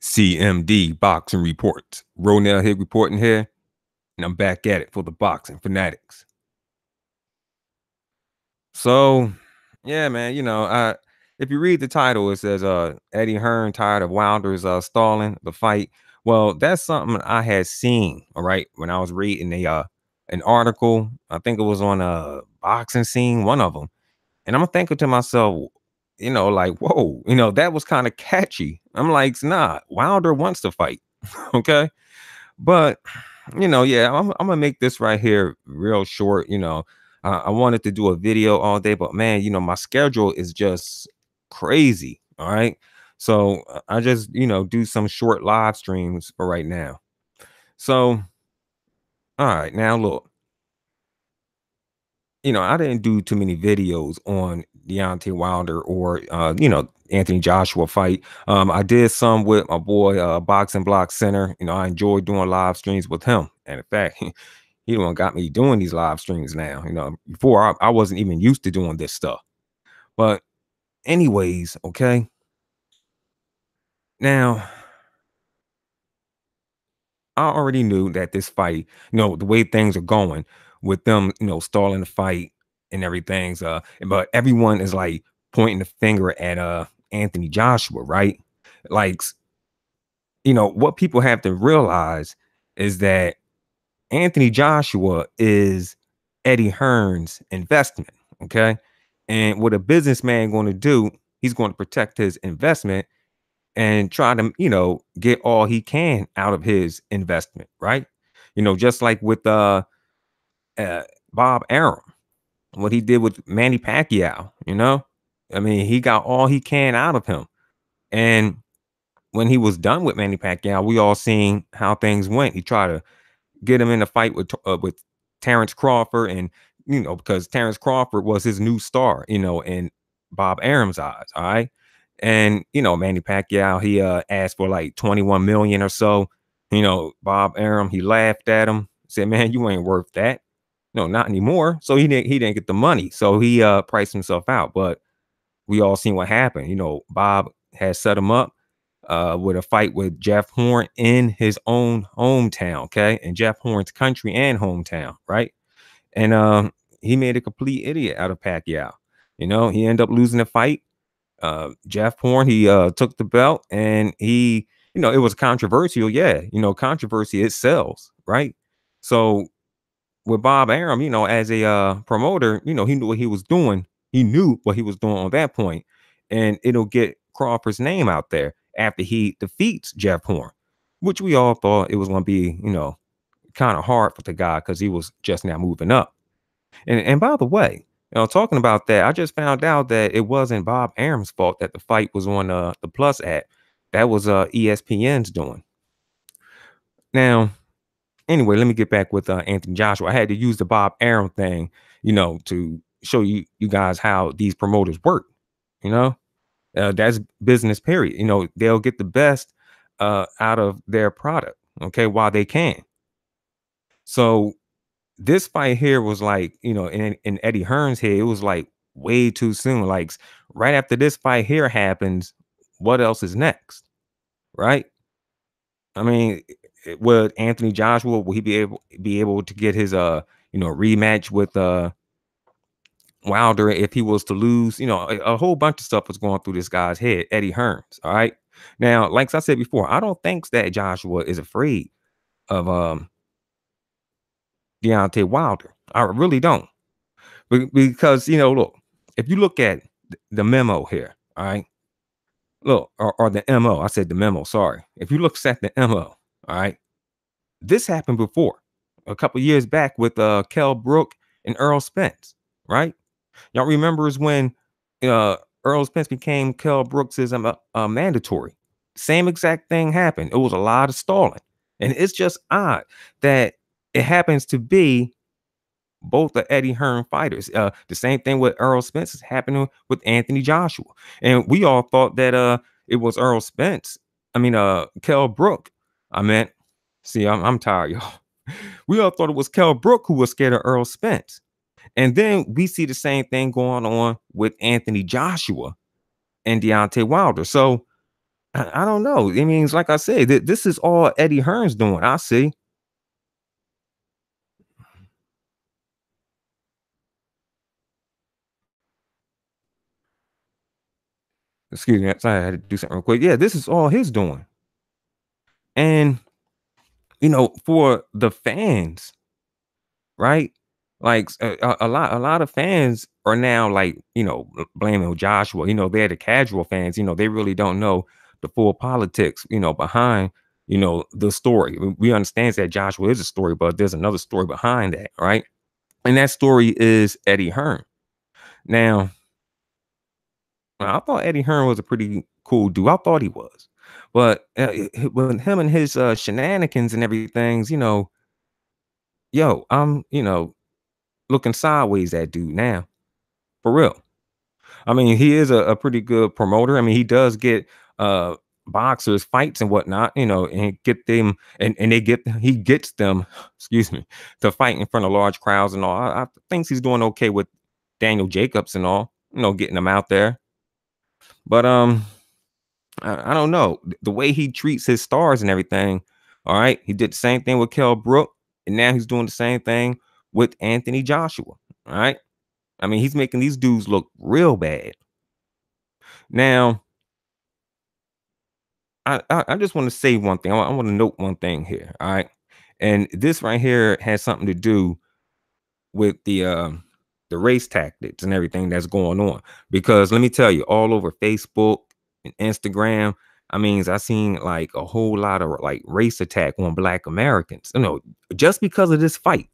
CMD Boxing Reports. Ronell here reporting here, and I'm back at it for the boxing fanatics. So, yeah, man, if you read the title, it says Eddie Hearn tired of Wilder's stalling the fight. Well, that's something I had seen, all right, when I was reading an article. I think it was on a boxing scene, one of them. And I'm thinking to myself, like, whoa, that was kind of catchy. I'm like, nah, Wilder wants to fight. Okay. But yeah, I'm gonna make this right here real short. I wanted to do a video all day, but man, my schedule is just crazy. All right. So I just, do some short live streams for right now. So, all right, now look, I didn't do too many videos on Deontay Wilder or Anthony Joshua fight. I did some with my boy Boxing Block Center. I enjoy doing live streams with him. And in fact, he the one got me doing these live streams now. Before I wasn't even used to doing this stuff. But anyways, okay. Now I already knew that this fight, the way things are going with them, stalling the fight and everything's but everyone is like pointing the finger at Anthony Joshua, right? Like, what people have to realize is that Anthony Joshua is Eddie Hearn's investment, okay? And what a businessman going to do, he's going to protect his investment and try to, get all he can out of his investment, right? Just like with uh Bob Arum, what he did with Manny Pacquiao, I mean, he got all he can out of him. And when he was done with Manny Pacquiao, we all seen how things went. He tried to get him in a fight with Terrence Crawford, and because Terrence Crawford was his new star, in Bob Arum's eyes. All right. And Manny Pacquiao, he asked for like 21 million or so. Bob Arum, he laughed at him, said, "Man, you ain't worth that. No, not anymore." So he didn't get the money. So he priced himself out. But we all seen what happened. Bob had set him up with a fight with Jeff Horn in his own hometown, okay, in Jeff Horn's country and hometown, right? And he made a complete idiot out of Pacquiao. He ended up losing the fight. Jeff Horn, he took the belt, and it was controversial. Yeah, controversy, it sells, right? So with Bob Arum, as a promoter, he knew what he was doing. He knew what he was doing on that point, and it'll get Crawford's name out there after he defeats Jeff Horn, which we all thought it was going to be, kind of hard for the guy because he was just now moving up. And by the way, talking about that, I just found out that it wasn't Bob Arum's fault that the fight was on the Plus app. That was ESPN's doing. Now, anyway, let me get back with Anthony Joshua. I had to use the Bob Arum thing, to show you guys how these promoters work. That's business. Period. They'll get the best out of their product, okay, while they can. So this fight here was like, in Eddie Hearn's head, it was like way too soon. Like right after this fight here happens, what else is next, right? I mean, would Anthony Joshua, will he be able to get his rematch with Wilder if he was to lose? A whole bunch of stuff was going through this guy's head, Eddie Hearns. All right. Now, like I said before, I don't think that Joshua is afraid of Deontay Wilder. I really don't. Because look, if you look at the memo here, all right. Look, or the MO. I said the memo, sorry. If you look at the MO, all right. This happened before, a couple years back with Kell Brook and Earl Spence, right? Y'all remember is when Earl Spence became Kell Brooks's mandatory. Same exact thing happened. It was a lot of stalling. And it's just odd that it happens to be both the Eddie Hearn fighters. The same thing with Earl Spence is happening with Anthony Joshua. And we all thought that it was Earl Spence. I mean, Kell Brook. I meant, see, I'm tired, y'all. We all thought it was Kell Brook who was scared of Earl Spence. And then we see the same thing going on with Anthony Joshua and Deontay Wilder. So I don't know. I mean, it's like I said, this is all Eddie Hearn's doing. I see. Excuse me. Sorry, I had to do something real quick. Yeah, this is all his doing. And for the fans, right? Like a lot of fans are now like, blaming Joshua. They're the casual fans, they really don't know the full politics, behind, the story. We understand that Joshua is a story, but there's another story behind that, right? And that story is Eddie Hearn. Now, I thought Eddie Hearn was a pretty cool dude. I thought he was. But with him and his shenanigans and everything, I'm, looking sideways at dude now. For real. I mean, he is a pretty good promoter. I mean, he does get boxers fights and whatnot, and get them and he gets them, excuse me, to fight in front of large crowds and all. I think he's doing okay with Daniel Jacobs and all, getting them out there. But I don't know. The way he treats his stars and everything. All right. He did the same thing with Kell Brook, and now he's doing the same thing with Anthony Joshua. All right. I mean, he's making these dudes look real bad. Now, I just want to say one thing. I want to note one thing here. All right. And this right here has something to do with the race tactics and everything that's going on. Because let me tell you, all over Facebook and Instagram, I mean, I seen like a whole lot of like race attack on Black Americans. Just because of this fight,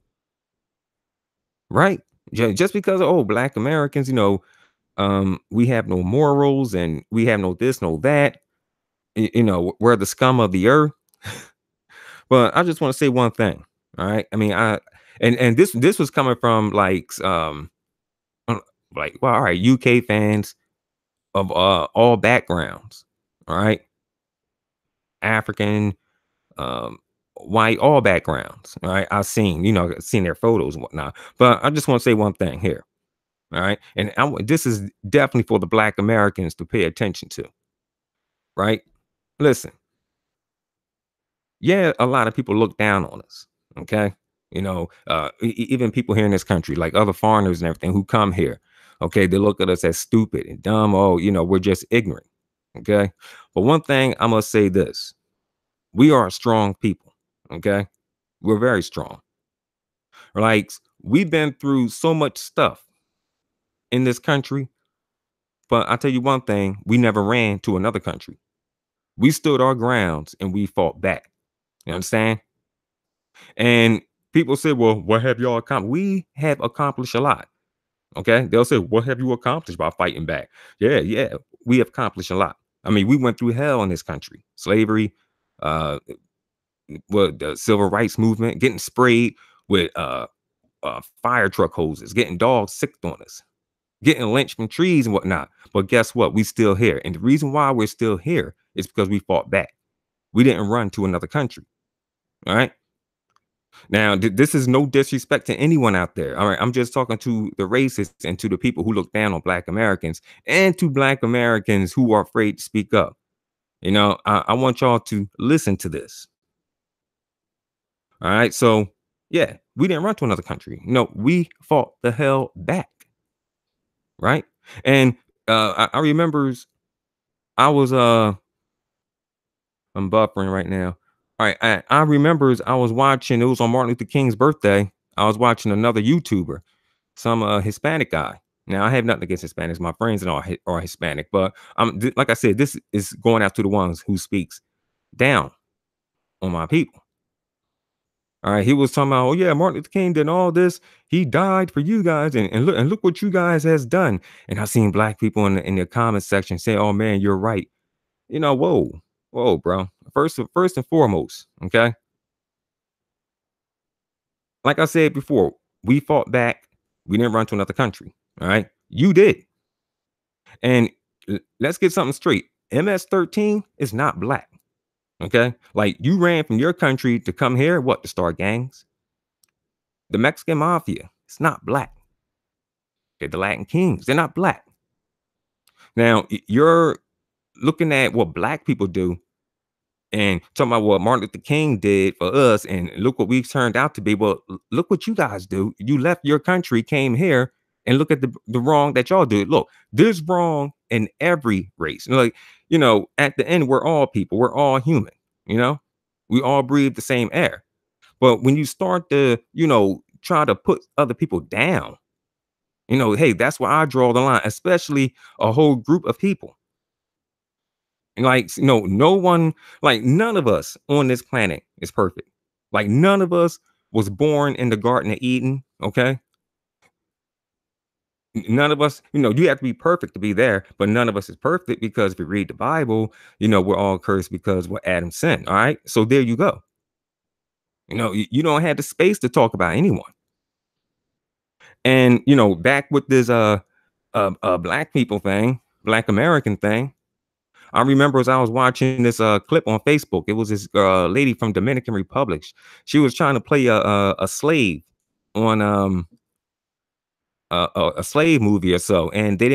right? Just because of Black Americans, we have no morals and we have no this, no that. We're the scum of the earth. But I just want to say one thing. All right. I mean, and this was coming from uh, well, all right, UK fans of all backgrounds. All right. African, um, white, all backgrounds. All right. I've seen their photos and whatnot. But I just want to say one thing here. All right. And this is definitely for the Black Americans to pay attention to. Right. Listen, yeah, a lot of people look down on us. Okay. Even people here in this country, like other foreigners and everything who come here. Okay. They look at us as stupid and dumb. Oh, we're just ignorant. Okay. But one thing I must say this: we are a strong people. Okay. We're very strong. Like, we've been through so much stuff in this country. But I tell you one thing: we never ran to another country. We stood our grounds and we fought back. You understand? And people say, well, what have y'all accomplished? We have accomplished a lot. Okay. They'll say, what have you accomplished by fighting back? Yeah, yeah. We have accomplished a lot. I mean, we went through hell in this country. Slavery, uh, the civil rights movement, getting sprayed with fire truck hoses, getting dogs sicked on us, getting lynched from trees and whatnot. But guess what? We still here. And the reason why we're still here is because we fought back. We didn't run to another country. All right. Now, this is no disrespect to anyone out there. All right. I'm just talking to the racists and to the people who look down on Black Americans and to Black Americans who are afraid to speak up. I want y'all to listen to this. All right. So, yeah, we didn't run to another country. No, we fought the hell back. Right. And I remembers I was I'm buffering right now. All right, I remembers I was watching. It was on Martin Luther King's birthday. I was watching another YouTuber, some Hispanic guy. Now I have nothing against Hispanics. My friends and all are Hispanic, but like I said, this is going out to the ones who speaks down on my people. All right, he was talking about, oh yeah, Martin Luther King did all this. He died for you guys, and look what you guys has done. And I've seen Black people in the comment section say, oh man, you're right. Whoa, bro. First and foremost, okay. Like I said before, we fought back. We didn't run to another country. All right. You did. And let's get something straight. MS-13 is not black. Okay. Like, you ran from your country to come here, what, to start gangs? The Mexican mafia, it's not black. Okay. The Latin Kings, they're not black. Now, looking at what black people do and talking about what Martin Luther King did for us, and look what we've turned out to be. Well, look what you guys do. You left your country, came here, and look at the wrong that y'all do. Look, there's wrong in every race. Like, at the end, we're all people. We're all human. You know, we all breathe the same air. But when you start to, try to put other people down, hey, that's where I draw the line, especially a whole group of people. Like, no one, like none of us on this planet is perfect. Like none of us was born in the Garden of Eden. Okay. None of us, you have to be perfect to be there, but none of us is perfect because if you read the Bible, we're all cursed because what Adam sinned. All right. So there you go. You don't have the space to talk about anyone. And, back with this black people thing, black American thing. I remember as I was watching this clip on Facebook, it was this lady from Dominican Republic. She was trying to play a slave on a slave movie or so, and they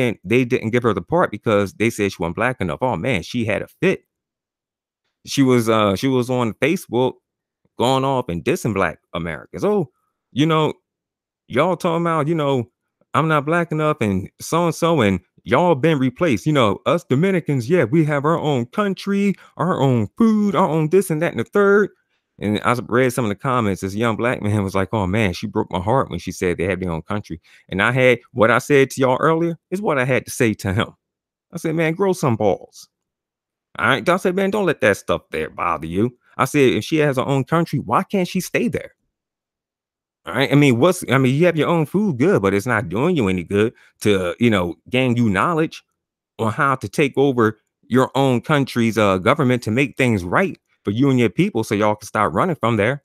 didn't give her the part because they said she wasn't black enough. Oh man, she had a fit. She was on Facebook going off and dissing black Americans. Oh, you know, y'all talking about, I'm not black enough and so, and y'all been replaced. Us Dominicans, yeah, we have our own country, our own food, our own this and that and the third. And I read some of the comments. This young black man was like, oh man, she broke my heart when she said they have their own country. And I had what I said to y'all earlier is what I had to say to him. I said, man, grow some balls. All right. I said, man, don't let that stuff there bother you. I said, if she has her own country, why can't she stay there? All right. I mean, you have your own food, good, but it's not doing you any good to, gain you knowledge on how to take over your own country's government to make things right for you and your people so y'all can start running from there.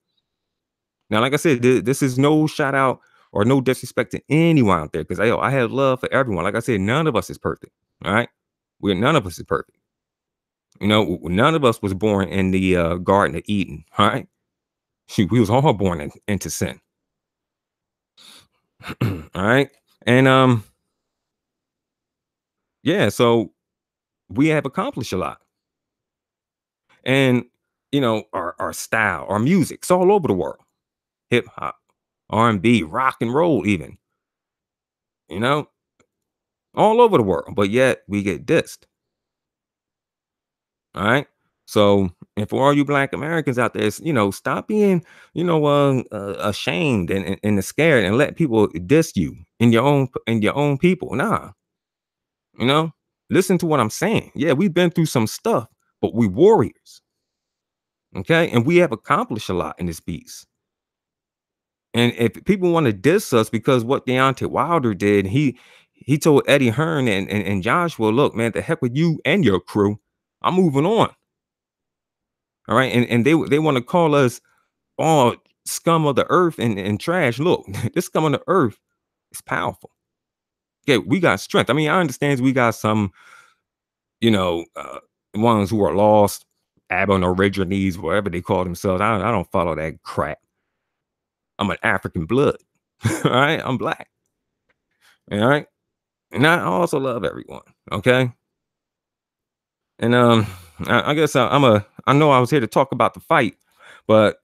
Now, like I said, this is no shout out or no disrespect to anyone out there because I have love for everyone. Like I said, none of us is perfect. All right. None of us is perfect. None of us was born in the Garden of Eden. All right. Shoot, we was all born into sin. All right. And yeah, so we have accomplished a lot. And our style, our music, it's all over the world. Hip hop, R&B, rock and roll even, you know, all over the world. But yet we get dissed. All right. So, and for all you black Americans out there, stop being, ashamed and scared and let people diss you in your own people. Nah, you know, listen to what I'm saying. Yeah, we've been through some stuff, but we warriors. Okay. And we have accomplished a lot in this piece. And if people want to diss us because what Deontay Wilder did, he told Eddie Hearn and Joshua, look, man, the heck with you and your crew. I'm moving on. All right. And they want to call us all scum of the earth and trash. Look, this scum of the earth is powerful. Okay, we got strength. I mean, I understand we got some, you know, uh, ones who are lost, Aborigines, whatever they call themselves. I don't follow that crap. I'm an African blood. All right. I'm black. All right. And I also love everyone. Okay. And I guess I know I was here to talk about the fight, but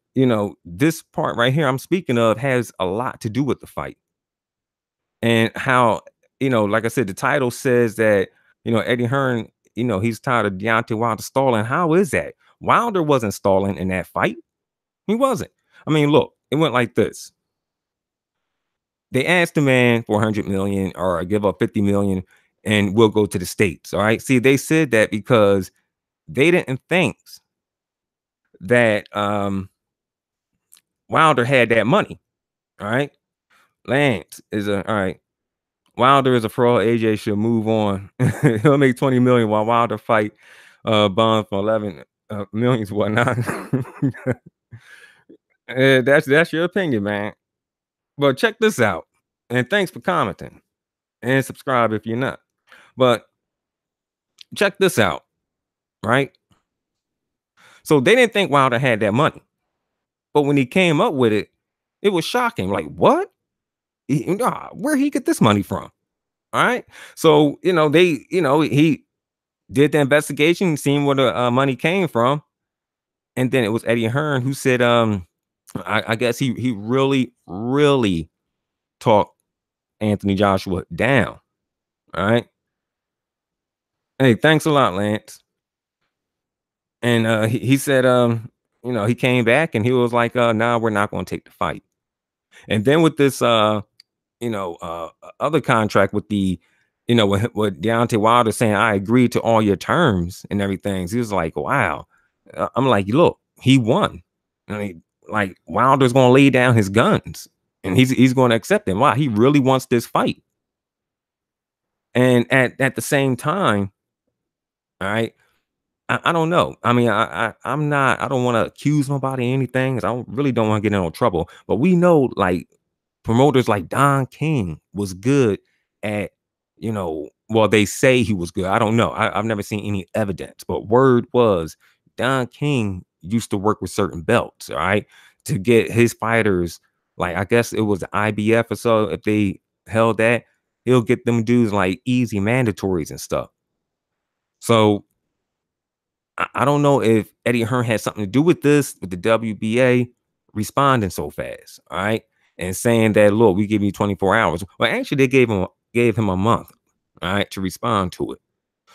this part right here I'm speaking of has a lot to do with the fight and how, like I said, the title says that, Eddie Hearn, he's tired of Deontay Wilder stalling. How is that? Wilder wasn't stalling in that fight. He wasn't. I mean, look, it went like this. They asked the man for 100 million or give up 50 million and we'll go to the States. All right. See, they said that because they didn't think that Wilder had that money. All right. Lance is all right. Wilder is a fraud. AJ should move on. He'll make 20 million while Wilder fight Bond for 11 millions, whatnot. That's your opinion, man. But check this out. And thanks for commenting and subscribe if you're not. But check this out, right? So they didn't think Wilder had that money. But when he came up with it, it was shocking. Like, what? Where he get this money from? All right. So, they, he did the investigation, seen where the money came from, and then it was Eddie Hearn who said, I guess he really talked Anthony Joshua down. All right. Hey, thanks a lot, Lance. And he said, he came back and he was like, nah, we're not going to take the fight. And then with this, other contract with the, with Deontay Wilder saying, I agreed to all your terms and everything. So he was like, wow. I'm like, look, he won. I mean, like Wilder's going to lay down his guns and he's going to accept them. Why? He really wants this fight. And at the same time, all right, I don't know. I mean, I'm not. I don't want to accuse nobody of anything. 'Cause really don't want to get in no trouble. But we know, like promoters like Don King was good at, well, they say he was good. I don't know. I've never seen any evidence. But word was Don King used to work with certain belts, all right, to get his fighters. Like I guess it was the IBF or so. If they held that, he'll get them dudes like easy mandatories and stuff. So I don't know if Eddie Hearn had something to do with this, with the WBA responding so fast, all right, and saying that, look, we give you 24 hours. Well, actually, they gave him a month, all right, to respond to it.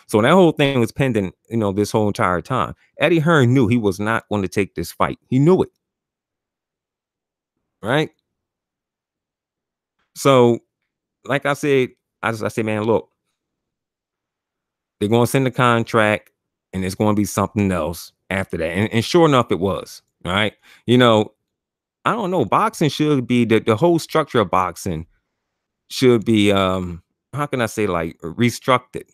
So that whole thing was pending, this whole entire time. Eddie Hearn knew he was not going to take this fight. He knew it, right? So, like I said, I said, man, look, they're going to send the contract, and it's going to be something else after that. And sure enough, it was. All right. You know, I don't know. Boxing should be the whole structure of boxing should be how can I say, like, restructured.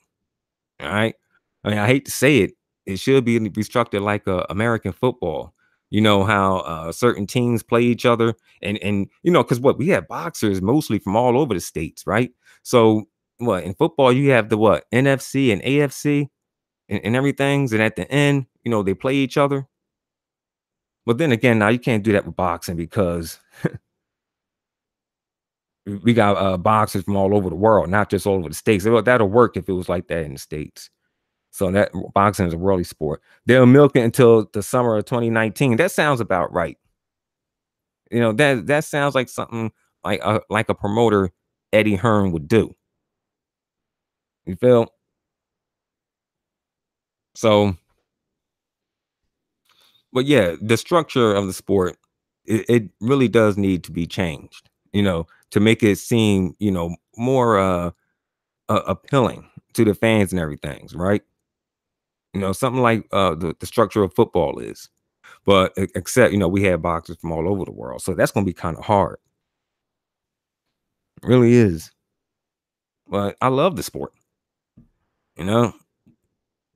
All right. I mean, I hate to say it. It should be restructured like American football. You know how certain teams play each other, and because what we have boxers mostly from all over the states, right? So what in football you have the what NFC and AFC and everything's, and at the end, they play each other. But then again, now you can't do that with boxing because we got boxers from all over the world, not just all over the states. That'll work if it was like that in the states. So that boxing is a worldly sport. They'll milk it until the summer of 2019. That sounds about right. That sounds like something like a promoter Eddie Hearn would do. You feel? So, but yeah, the structure of the sport, it really does need to be changed. To make it seem more appealing to the fans and everything, right? Something like the structure of football is. But except, we have boxers from all over the world. So that's going to be kind of hard. It really is. But I love the sport, you know,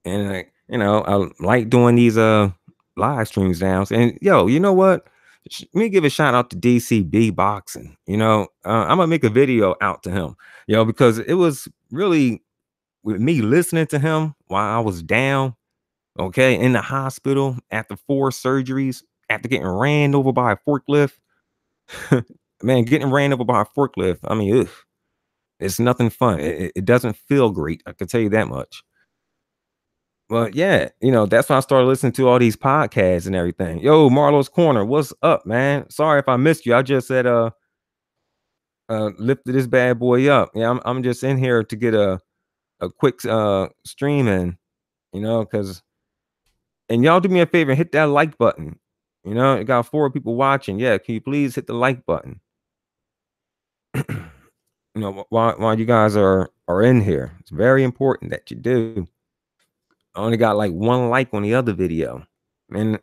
and I like doing these live streams now. And yo, you know what? Let me give a shout out to DCB Boxing. I'm gonna make a video out to him, because it was really with me listening to him while I was down, okay, in the hospital after 4 surgeries, after getting ran over by a forklift. Man, getting ran over by a forklift. I mean, ugh, it's nothing fun. It doesn't feel great. I can tell you that much. But yeah, that's why I started listening to all these podcasts and everything. Yo, Marlo's Corner, what's up, man? Sorry if I missed you. I just said lifted this bad boy up. Yeah, I'm just in here to get a quick stream in, because and y'all do me a favor and hit that like button. It got 4 people watching. Yeah, can you please hit the like button? While you guys are in here, it's very important that you do. I only got like 1 like on the other video, and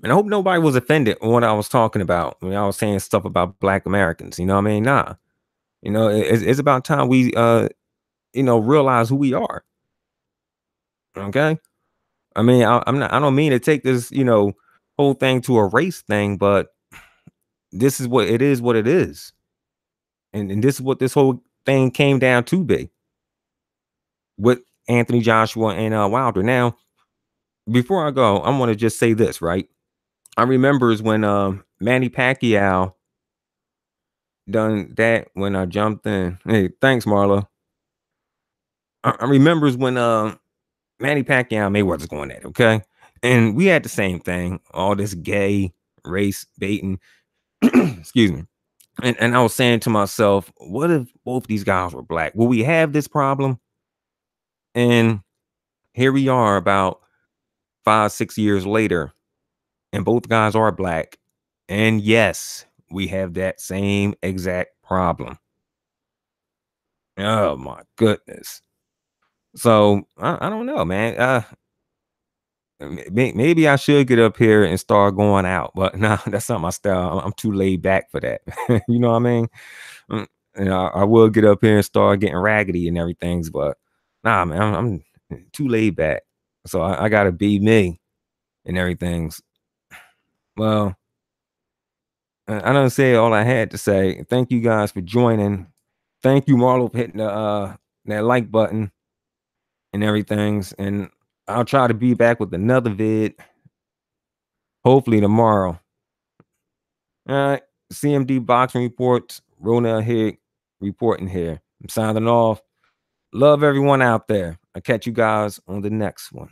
I hope nobody was offended on what I was talking about when I was saying stuff about Black Americans. You know what I mean? Nah, it's about time we realize who we are. Okay, I mean, I'm not. I don't mean to take this whole thing to a race thing, but this is what it is. What it is, and this is what this whole thing came down to be with Anthony Joshua and Wilder. Now, before I go, I want to just say this, right? I remembers when Manny Pacquiao done that when I jumped in. Hey, thanks, Marlo. I remembers when Manny Pacquiao and Mayweather's going at it, okay? And we had the same thing, all this gay race baiting. Excuse me. And I was saying to myself, what if both these guys were black? Will we have this problem? And here we are about 5, 6 years later, and both guys are black. And yes, we have that same exact problem. Oh my goodness. So I don't know, man. Maybe I should get up here and start going out, but no, that's not my style. I'm too laid back for that. You know what I mean? Mm, and I will get up here and start getting raggedy and everything, but nah, man, I'm too laid back. So I gotta be me and everything. Well, I don't say all I had to say. Thank you guys for joining. Thank you, Marlo, for hitting the that like button and everything. And I'll try to be back with another vid, hopefully tomorrow. All right. CMD Boxing Reports, Ronell Higg reporting here. I'm signing off. Love everyone out there. I'll catch you guys on the next one.